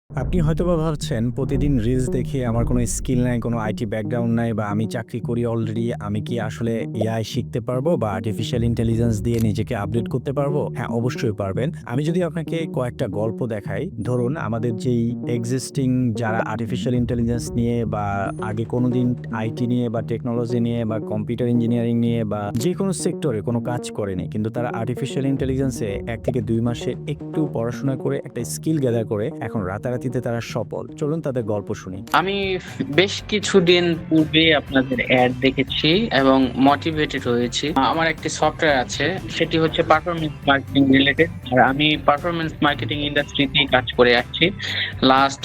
আপনি হয়তোবা ভাবছেন প্রতিদিন রিলস দেখে আমার কোনো স্কিল নাই, কোনো আইটি ব্যাকগ্রাউন্ড নাই বা আমি চাকরি করি অলরেডি। আমি কি আসলে এআই শিখতে পারবো বা আর্টিফিশিয়াল ইন্টেলিজেন্স দিয়ে নিজেকে আপডেট করতে পারবো? হ্যাঁ, অবশ্যই পারবেন। আমি যদি আপনাকে কয়েকটা গল্প দেখাই, ধরুন আমাদের যেই এক্সিস্টিং যারা আর্টিফিশিয়াল ইন্টেলিজেন্স নিয়ে বা আগে কোনোদিন আইটি নিয়ে বা টেকনোলজি নিয়ে বা কম্পিউটার ইঞ্জিনিয়ারিং নিয়ে বা যেকোনো সেক্টরে কোনো কাজ করেনি। কিন্তু তারা আর্টিফিশিয়াল ইন্টেলিজেন্সে ১ থেকে ২ মাসে একটু পড়াশোনা করে একটা স্কিল গ্যাদার করে এখন রাতারাতিতে তারা সফল। চলুন তাদের গল্প শুনি। আমি বেশ কিছুদিন পূর্বে আপনাদের অ্যাড দেখেছি এবং মোটিভেটেড হয়েছি। আমার একটি সফটওয়্যার আছে, সেটি হচ্ছে পারফরমেন্স মার্কেটিং রিলেটেড। আর আমি পারফরমেন্স মার্কেটিং ইন্ডাস্ট্রিতেই কাজ করে আসছি last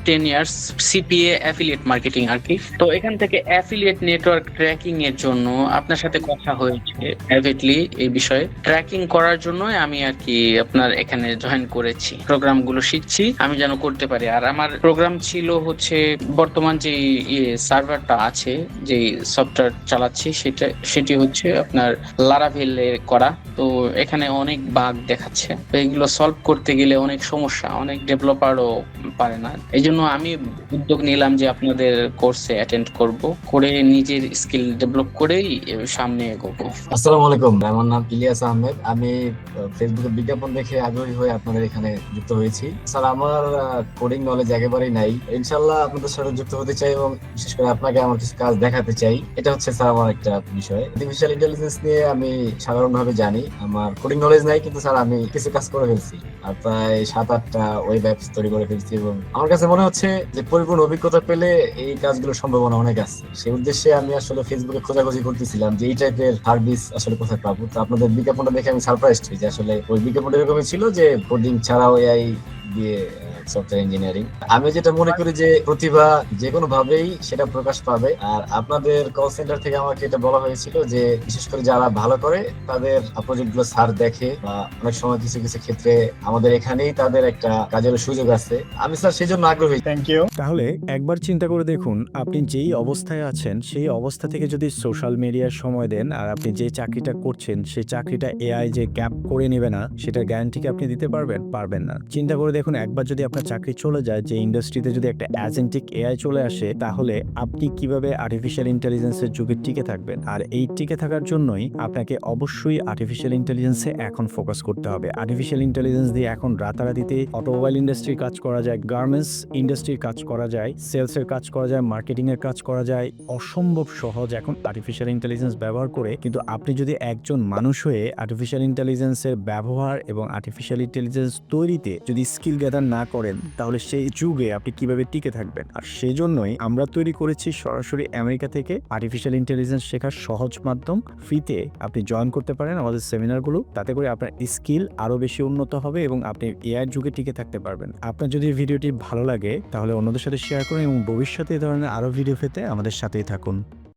10 years, CPA affiliate marketing আর কি। তো এখান থেকে অ্যাফিলিয়েট নেটওয়ার্ক ট্র্যাকিং এর জন্য আপনার সাথে কথা হয়েছে প্রাইভেটলি। এই বিষয়ে ট্র্যাকিং করার জন্য আমি আর কি আপনার এখানে জয়েন করেছি, প্রোগ্রামগুলো শিখছি আমি যেন করতে পারি। আর আমার প্রোগ্রাম ছিল হচ্ছে বর্তমান যে সার্ভারটা আছে, যে সফটওয়্যার চালাচ্ছি সেটি হচ্ছে আপনার লারাভেলে করা। তো এখানে অনেক বাগ দেখাচ্ছে, তো এগুলো সলভ করতে গেলে অনেক সমস্যা, অনেক ডেভেলপারও পারে না। এই জন্য আমি উদ্যোগ নিলাম যে আপনাদের কোর্সে অ্যাটেন্ড করব, করে নিজের স্কিল ডেভেলপ করেই সামনে এগোবো। আসসালামু আলাইকুম, আমার নাম ইলিয়াস আহমেদ। আমি ফেসবুকে বিজ্ঞাপন দেখে আগ্রহী হয়ে আপনাদের এখানে যুক্ত হয়েছি। স্যার, আমার কোডিং নলেজ একেবারেই নাই। ইনশাল্লাহ আপনাদের সাথে যুক্ত হতে চাই এবং বিশেষ করে আপনাকে আমার কিছু কাজ দেখাতে চাই। এটা হচ্ছে স্যার আমার একটা বিষয়। আর্টিফিশিয়াল ইন্টেলিজেন্স নিয়ে আমি সাধারণভাবে জানি, আমার কোডিং নলেজ নাই, কিন্তু স্যার আমি কিছু কাজ করে ফেলছি। আর প্রায় 7-8টা ওয়েব অ্যাপস তৈরি করে ফেলছি এবং আমার কাছে মনে হচ্ছে যে পরিপূর্ণ অভিজ্ঞতা পেলে এই কাজগুলোর সম্ভাবনা অনেক আছে। সেই উদ্দেশ্যে আমি আসলে ফেসবুকে খোঁজাখুঁজি করতেছিলাম যে এই টাইপের সার্ভিস আসলে কোথায় পাবো। তো আপনাদের বিজ্ঞাপনটা দেখে আমি সারপ্রাইজড হই যে আসলে ওই বিজ্ঞাপনটা এরকমই ছিল যে কোডিং ছাড়াও এআই দিয়ে সফটওয়্যার ইঞ্জিনিয়ারিং। আমি যেটা মনে করি যে প্রতিভা যে কোনো ভাবেই সেটা প্রকাশ পাবে। আর আপনাদের কল সেন্টার থেকে আমাকে এটা বলা হয়েছিল যে বিশেষ করে যারা ভালো করে তাদের প্রজেক্ট গুলো স্যার দেখে, বা অনেক সময় কিছু কিছু ক্ষেত্রে আমাদের এখানেই তাদের একটা কাজের সুযোগ আছে। আমি স্যার সেই জন্য আগ্রহী। Thank you. তাহলে একবার চিন্তা করে দেখুন, আপনি যেই অবস্থায় আছেন সেই অবস্থা থেকে যদি সোশ্যাল মিডিয়ায় সময় দেন আর আপনি যে চাকরিটা করছেন সেই চাকরিটা এআই যে ক্যাপ করে নেবে না, সেটার গ্যারান্টি কি আপনি দিতে পারবেন? পারবেন না। চিন্তা করে দেখুন, একবার যদি আপনার চাকরি চলে যায়, যে ইন্ডাস্ট্রিতে যদি একটা অ্যাজেন্টিক এআই চলে আসে, তাহলে আপনি কিভাবে আর্টিফিশিয়াল ইন্টেলিজেন্সের যুগে টিকে থাকবেন? আর এই টিকে থাকার জন্যই আপনাকে অবশ্যই আর্টিফিশিয়াল ইন্টেলিজেন্সে এখন ফোকাস করতে হবে। আর্টিফিশিয়াল ইন্টেলিজেন্স দিয়ে এখন রাতারাতিতে অটোমোবাইল ইন্ডাস্ট্রির কাজ করা যায়, গার্মেন্টস ইন্ডাস্ট্রির কাজ করা যায়, সেলসের কাজ করা যায়, মার্কেটিং এর কাজ করা যায়। অসম্ভব সহজ এখন আর্টিফিশিয়াল ইন্টেলিজেন্স ব্যবহার করে। কিন্তু আপনি যদি একজন মানুষ হয়ে আর্টিফিশিয়াল ইন্টেলিজেন্সের ব্যবহার এবং আর্টিফিশিয়াল ইন্টেলিজেন্স তৈরিতে যদি স্কিল গ্যাদার না করেন, তাহলে সেই যুগে আপনি কিভাবে টিকে থাকবেন? আর সেই জন্যই আমরা তৈরি করেছি সরাসরি আমেরিকা থেকে আর্টিফিশিয়াল ইন্টেলিজেন্স শেখার সহজ মাধ্যম। ফ্রিতে আপনি জয়েন করতে পারেন আমাদের সেমিনারগুলো। তাতে করে আপনার স্কিল আরো বেশি উন্নত হবে এবং আপনি এআই যুগে টিকে থাকতে পারবেন। আপনার যদি ভিডিওটি ভালো লাগে তাহলে অন্যদের সাথে শেয়ার করুন এবং ভবিষ্যতে এই ধরনের আরো ভিডিও পেতে আমাদের সাথেই থাকুন।